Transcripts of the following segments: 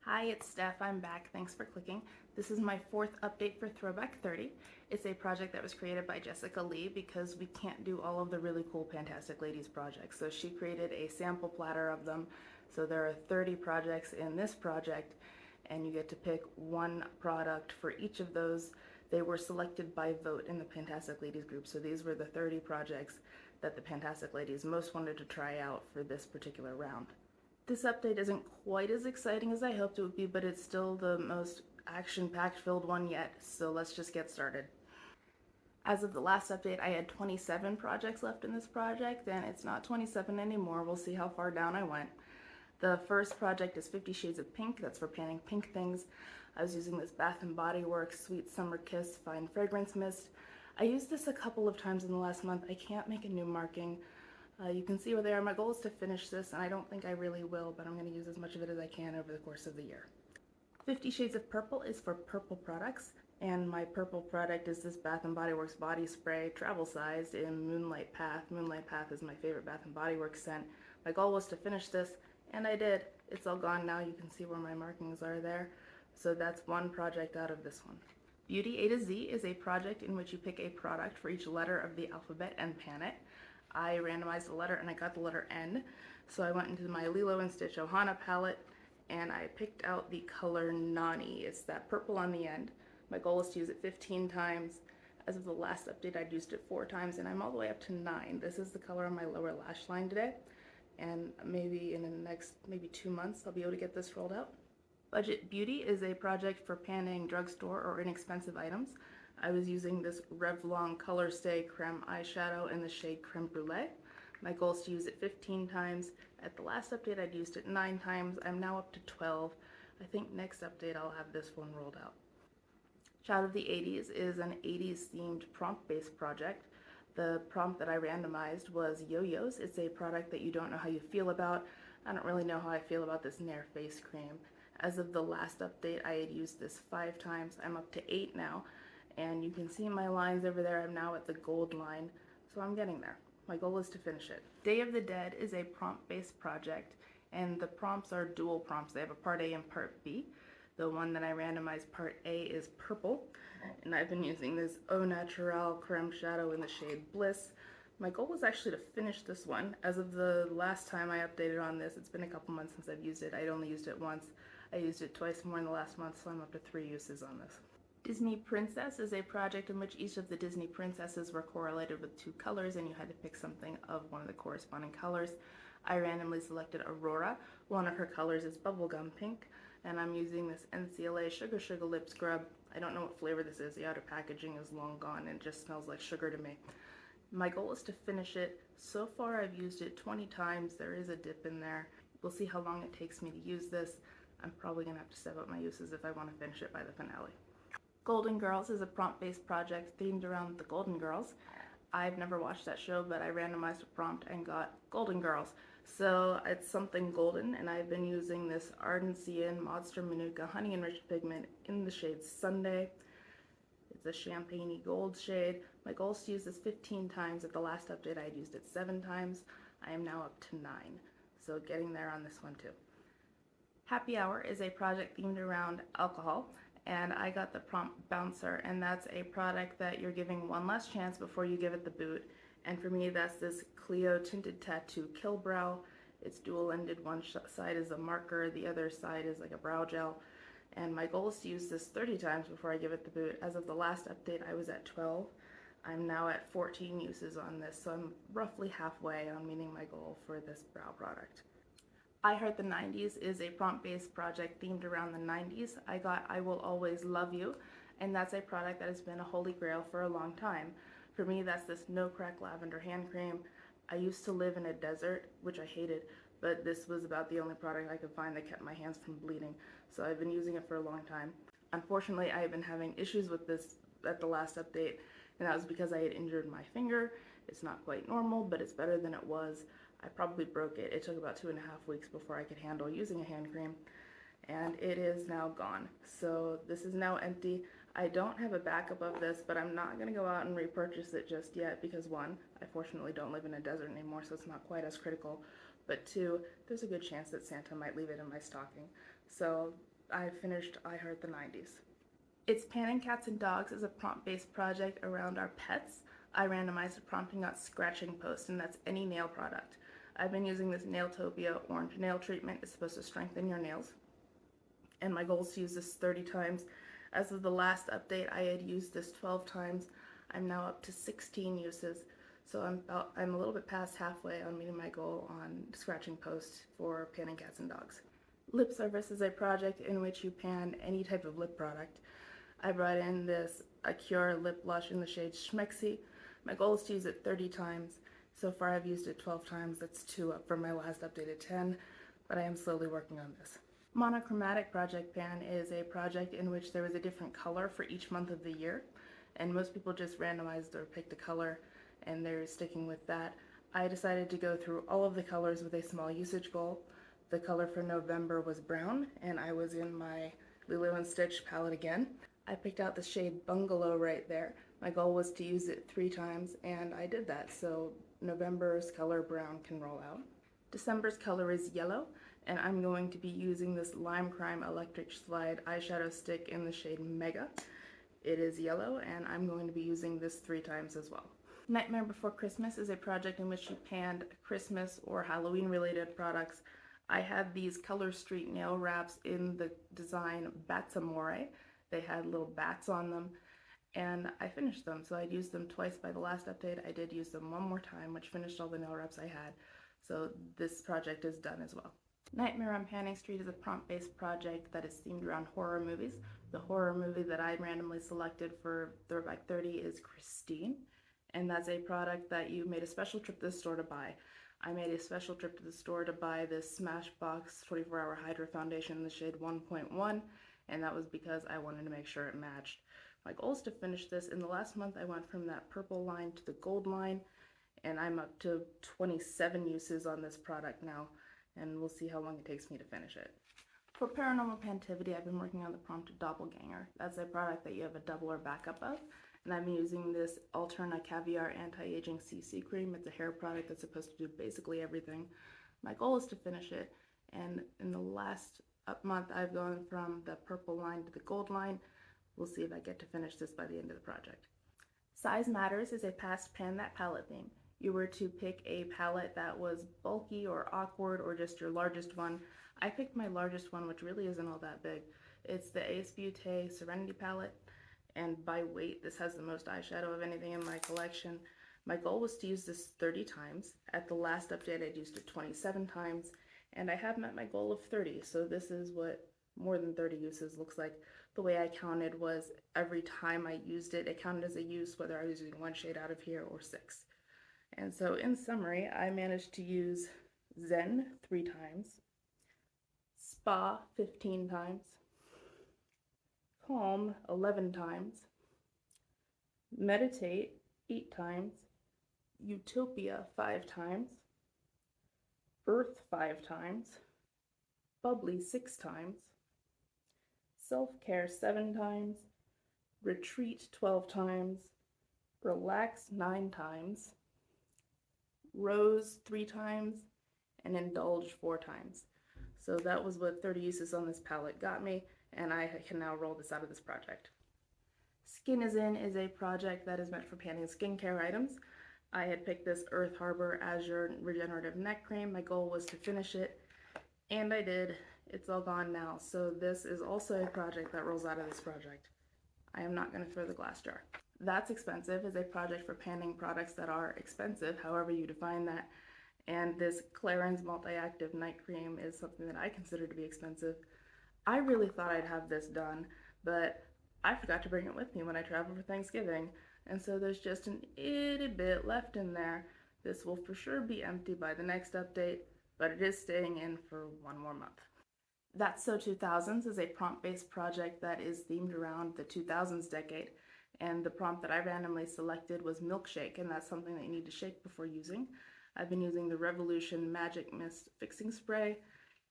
Hi, it's Steph. I'm back. Thanks for clicking. This is my fourth update for Throwback 30. It's a project that was created by Jessica Lee because we can't do all of the really cool Fantastic Ladies projects. So she created a sample platter of them. So there are 30 projects in this project, and you get to pick one product for each of those. They were selected by vote in the Fantastic Ladies group. So these were the 30 projects that the Fantastic Ladies most wanted to try out for this particular round. This update isn't quite as exciting as I hoped it would be, but it's still the most action-packed filled one yet, so let's just get started. As of the last update, I had 27 projects left in this project, and it's not 27 anymore. We'll see how far down I went. The first project is 50 Shades of Pink. That's for panning pink things. I was using this Bath & Body Works Sweet Summer Kiss Fine Fragrance Mist. I used this a couple of times in the last month. I can't make a new marking. You can see where they are. My goal is to finish this, and I don't think I really will, but I'm going to use as much of it as I can over the course of the year. 50 Shades of Purple is for purple products, and my purple product is this Bath & Body Works body spray, travel sized, in Moonlight Path. Moonlight Path is my favorite Bath & Body Works scent. My goal was to finish this, and I did. It's all gone now. You can see where my markings are there. So that's one project out of this one. Beauty A to Z is a project in which you pick a product for each letter of the alphabet and pan it. I randomized the letter and I got the letter N. So I went into my Lilo & Stitch Ohana palette and I picked out the color Nani. It's that purple on the end. My goal is to use it 15 times. As of the last update, I'd used it 4 times and I'm all the way up to 9. This is the color on my lower lash line today. And maybe in the next 2 months, I'll be able to get this rolled out. Budget Beauty is a project for panning drugstore or inexpensive items. I was using this Revlon Color Stay Creme eyeshadow in the shade Creme Brulee. My goal is to use it 15 times. At the last update, I'd used it 9 times. I'm now up to 12. I think next update, I'll have this one rolled out. Child of the 80s is an 80s themed prompt-based project. The prompt that I randomized was yo-yos. It's a product that you don't know how you feel about. I don't really know how I feel about this Nair face cream. As of the last update, I had used this 5 times. I'm up to 8 now. And you can see my lines over there. I'm now at the gold line, so I'm getting there. My goal is to finish it. Day of the Dead is a prompt-based project, and the prompts are dual prompts. They have a part A and part B. The one that I randomized, part A, is purple, and I've been using this Au Naturel Creme Shadow in the shade Bliss. My goal was actually to finish this one. As of the last time I updated on this, it's been a couple months since I've used it. I'd only used it once. I used it twice more in the last month, so I'm up to 3 uses on this. Disney Princess is a project in which each of the Disney princesses were correlated with 2 colors and you had to pick something of one of the corresponding colors. I randomly selected Aurora. One of her colors is bubblegum pink, and I'm using this NCLA Sugar Sugar Lip Scrub. I don't know what flavor this is. The outer packaging is long gone and it just smells like sugar to me. My goal is to finish it. So far I've used it 20 times. There is a dip in there. We'll see how long it takes me to use this. I'm probably going to have to step up my uses if I want to finish it by the finale. Golden Girls is a prompt-based project themed around the Golden Girls. I've never watched that show, but I randomized a prompt and got Golden Girls. So it's something golden, and I've been using this Ardensian Monster Manuka Honey Enriched Pigment in the shade Sunday. It's a champagne-y gold shade. My goal is to use this 15 times. At the last update, I had used it 7 times. I am now up to 9, so getting there on this one too. Happy Hour is a project themed around alcohol, and I got the prompt Bouncer, and that's a product that you're giving one last chance before you give it the boot. And for me, that's this Clio Tinted Tattoo Kill Brow. It's dual-ended. One side is a marker, the other side is like a brow gel. And my goal is to use this 30 times before I give it the boot. As of the last update, I was at 12. I'm now at 14 uses on this, so I'm roughly halfway on meeting my goal for this brow product. I Heart the 90s is a prompt-based project themed around the 90s. I got I Will Always Love You, and that's a product that has been a holy grail for a long time. For me, that's this No Crack Lavender hand cream. I used to live in a desert, which I hated, but this was about the only product I could find that kept my hands from bleeding, so I've been using it for a long time. Unfortunately, I have been having issues with this at the last update, and that was because I had injured my finger. It's not quite normal, but it's better than it was. I probably broke it. It took about 2.5 weeks before I could handle using a hand cream, and it is now gone. So this is now empty. I don't have a backup of this, but I'm not going to go out and repurchase it just yet because one, I fortunately don't live in a desert anymore, so it's not quite as critical, but two, there's a good chance that Santa might leave it in my stocking. So I finished I Heart the 90s. It's Panning Cats and Dogs is a prompt-based project around our pets. I randomized a prompt and got scratching post, and that's any nail product. I've been using this Nailtopia orange nail treatment. It's supposed to strengthen your nails. And my goal is to use this 30 times. As of the last update, I had used this 12 times. I'm now up to 16 uses. So I'm a little bit past halfway on meeting my goal on scratching post for panning cats and dogs. Lip Service is a project in which you pan any type of lip product. I brought in this Acure lip blush in the shade Schmexy. My goal is to use it 30 times. So far I've used it 12 times. That's 2 up from my last updated 10, but I am slowly working on this. Monochromatic Project Pan is a project in which there was a different color for each month of the year, and most people just randomized or picked a color and they're sticking with that. I decided to go through all of the colors with a small usage goal. The color for November was brown, and I was in my Lilo & Stitch palette again. I picked out the shade Bungalow right there. My goal was to use it 3 times, and I did that, so November's color brown can roll out. December's color is yellow, and I'm going to be using this Lime Crime Electric Slide eyeshadow stick in the shade Mega. It is yellow, and I'm going to be using this 3 times as well. Nightmare Before Christmas is a project in which you panned Christmas or Halloween related products. I had these Color Street nail wraps in the design Bats Amore. They had little bats on them, and I finished them. So I'd used them twice by the last update. I did use them one more time, which finished all the nail wraps I had. So this project is done as well. Nightmare on Panning Street is a prompt-based project that is themed around horror movies. The horror movie that I randomly selected for Throwback 30 is Christine, and that's a product that you made a special trip to the store to buy. I made a special trip to the store to buy this Smashbox 24-Hour Hydra Foundation in the shade 1.1, and that was because I wanted to make sure it matched. My goal is to finish this. In the last month, I went from that purple line to the gold line, and I'm up to 27 uses on this product now, and we'll see how long it takes me to finish it. For Paranormal Pantivity, I've been working on the prompt Doppelganger. That's a product that you have a double or backup of, and I'm using this Alterna Caviar Anti-Aging CC Cream. It's a hair product that's supposed to do basically everything. My goal is to finish it, and in the last month, I've gone from the purple line to the gold line. We'll see if I get to finish this by the end of the project. Size Matters is a past pan that palette theme. You were to pick a palette that was bulky or awkward or just your largest one. I picked my largest one, which really isn't all that big. It's the Ace Beauté Serenity palette, and by weight, this has the most eyeshadow of anything in my collection. My goal was to use this 30 times. At the last update, I'd used it 27 times, and I have met my goal of 30, so this is what more than 30 uses looks like. The way I counted was every time I used it, it counted as a use, whether I was using 1 shade out of here or 6. And so in summary, I managed to use Zen 3 times, Spa 15 times, Calm 11 times, Meditate 8 times, Utopia 5 times, Earth 5 times, Bubbly 6 times, Self-Care 7 times, Retreat 12 times, Relax 9 times, Rose 3 times, and Indulge 4 times. So that was what 30 uses on this palette got me, and I can now roll this out of this project. Skin is In is a project that is meant for panning skincare items. I had picked this Earth Harbor Azure Regenerative Neck Cream. My goal was to finish it, and I did. It's all gone now, so this is also a project that rolls out of this project. I am not going to throw the glass jar. That's Expensive is a project for panning products that are expensive, however you define that. And this Clarins Multi-Active Night Cream is something that I consider to be expensive. I really thought I'd have this done, but I forgot to bring it with me when I traveled for Thanksgiving. And so there's just an itty bit left in there. This will for sure be empty by the next update, but it is staying in for 1 more month. That's So 2000s is a prompt-based project that is themed around the 2000s decade, and the prompt that I randomly selected was milkshake, and that's something that you need to shake before using. I've been using the Revolution Magic Mist Fixing Spray.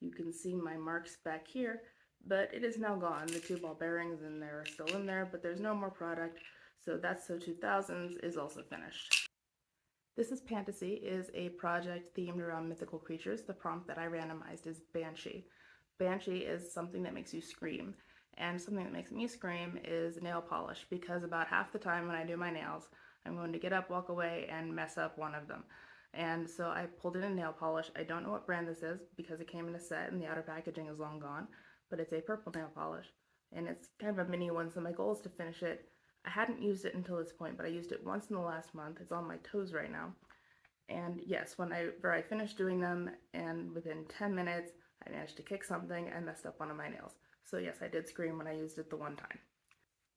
You can see my marks back here. but it is now gone. The two ball bearings in there are still in there, but there's no more product. So That's So 2000s is also finished. This is Fantasy is a project themed around mythical creatures. The prompt that I randomized is Banshee. Banshee is something that makes you scream. And something that makes me scream is nail polish, because about half the time when I do my nails, I'm going to get up, walk away, and mess up one of them. And so I pulled in a nail polish. I don't know what brand this is because it came in a set and the outer packaging is long gone, but it's a purple nail polish. And it's kind of a mini one, so my goal is to finish it. I hadn't used it until this point, but I used it once in the last month. It's on my toes right now. And yes, whenever I finished doing them, and within 10 minutes, I managed to kick something and messed up one of my nails. So yes, I did scream when I used it the one time.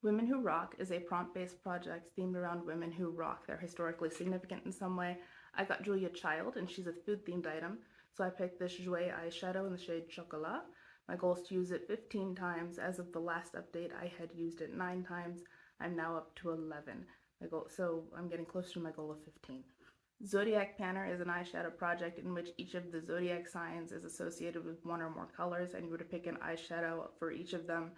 Women Who Rock is a prompt-based project themed around women who rock. They're historically significant in some way. I got Julia Child, and she's a food-themed item. So I picked this Jouer eyeshadow in the shade Chocolat. My goal is to use it 15 times. As of the last update, I had used it 9 times. I'm now up to 11. So I'm getting closer to my goal of 15. Zodiac Panner is an eyeshadow project in which each of the zodiac signs is associated with one or more colors, and you were to pick an eyeshadow for each of them.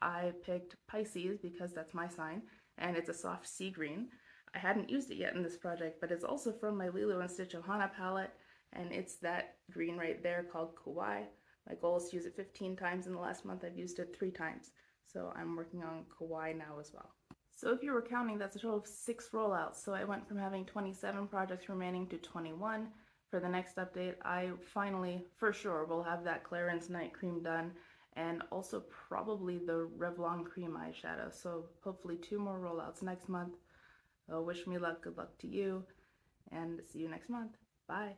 I picked Pisces because that's my sign, and it's a soft sea green. I hadn't used it yet in this project, but it's also from my Lilo & Stitch Ohana palette, and it's that green right there called Kawaii. My goal is to use it 15 times in the last month. I've used it 3 times, so I'm working on Kawaii now as well. So if you were counting, that's a total of 6 rollouts. So I went from having 27 projects remaining to 21. For the next update, I finally, for sure, will have that Clarins Night Cream done, and also probably the Revlon Cream eyeshadow. So hopefully 2 more rollouts next month. Wish me luck, good luck to you, and see you next month. Bye.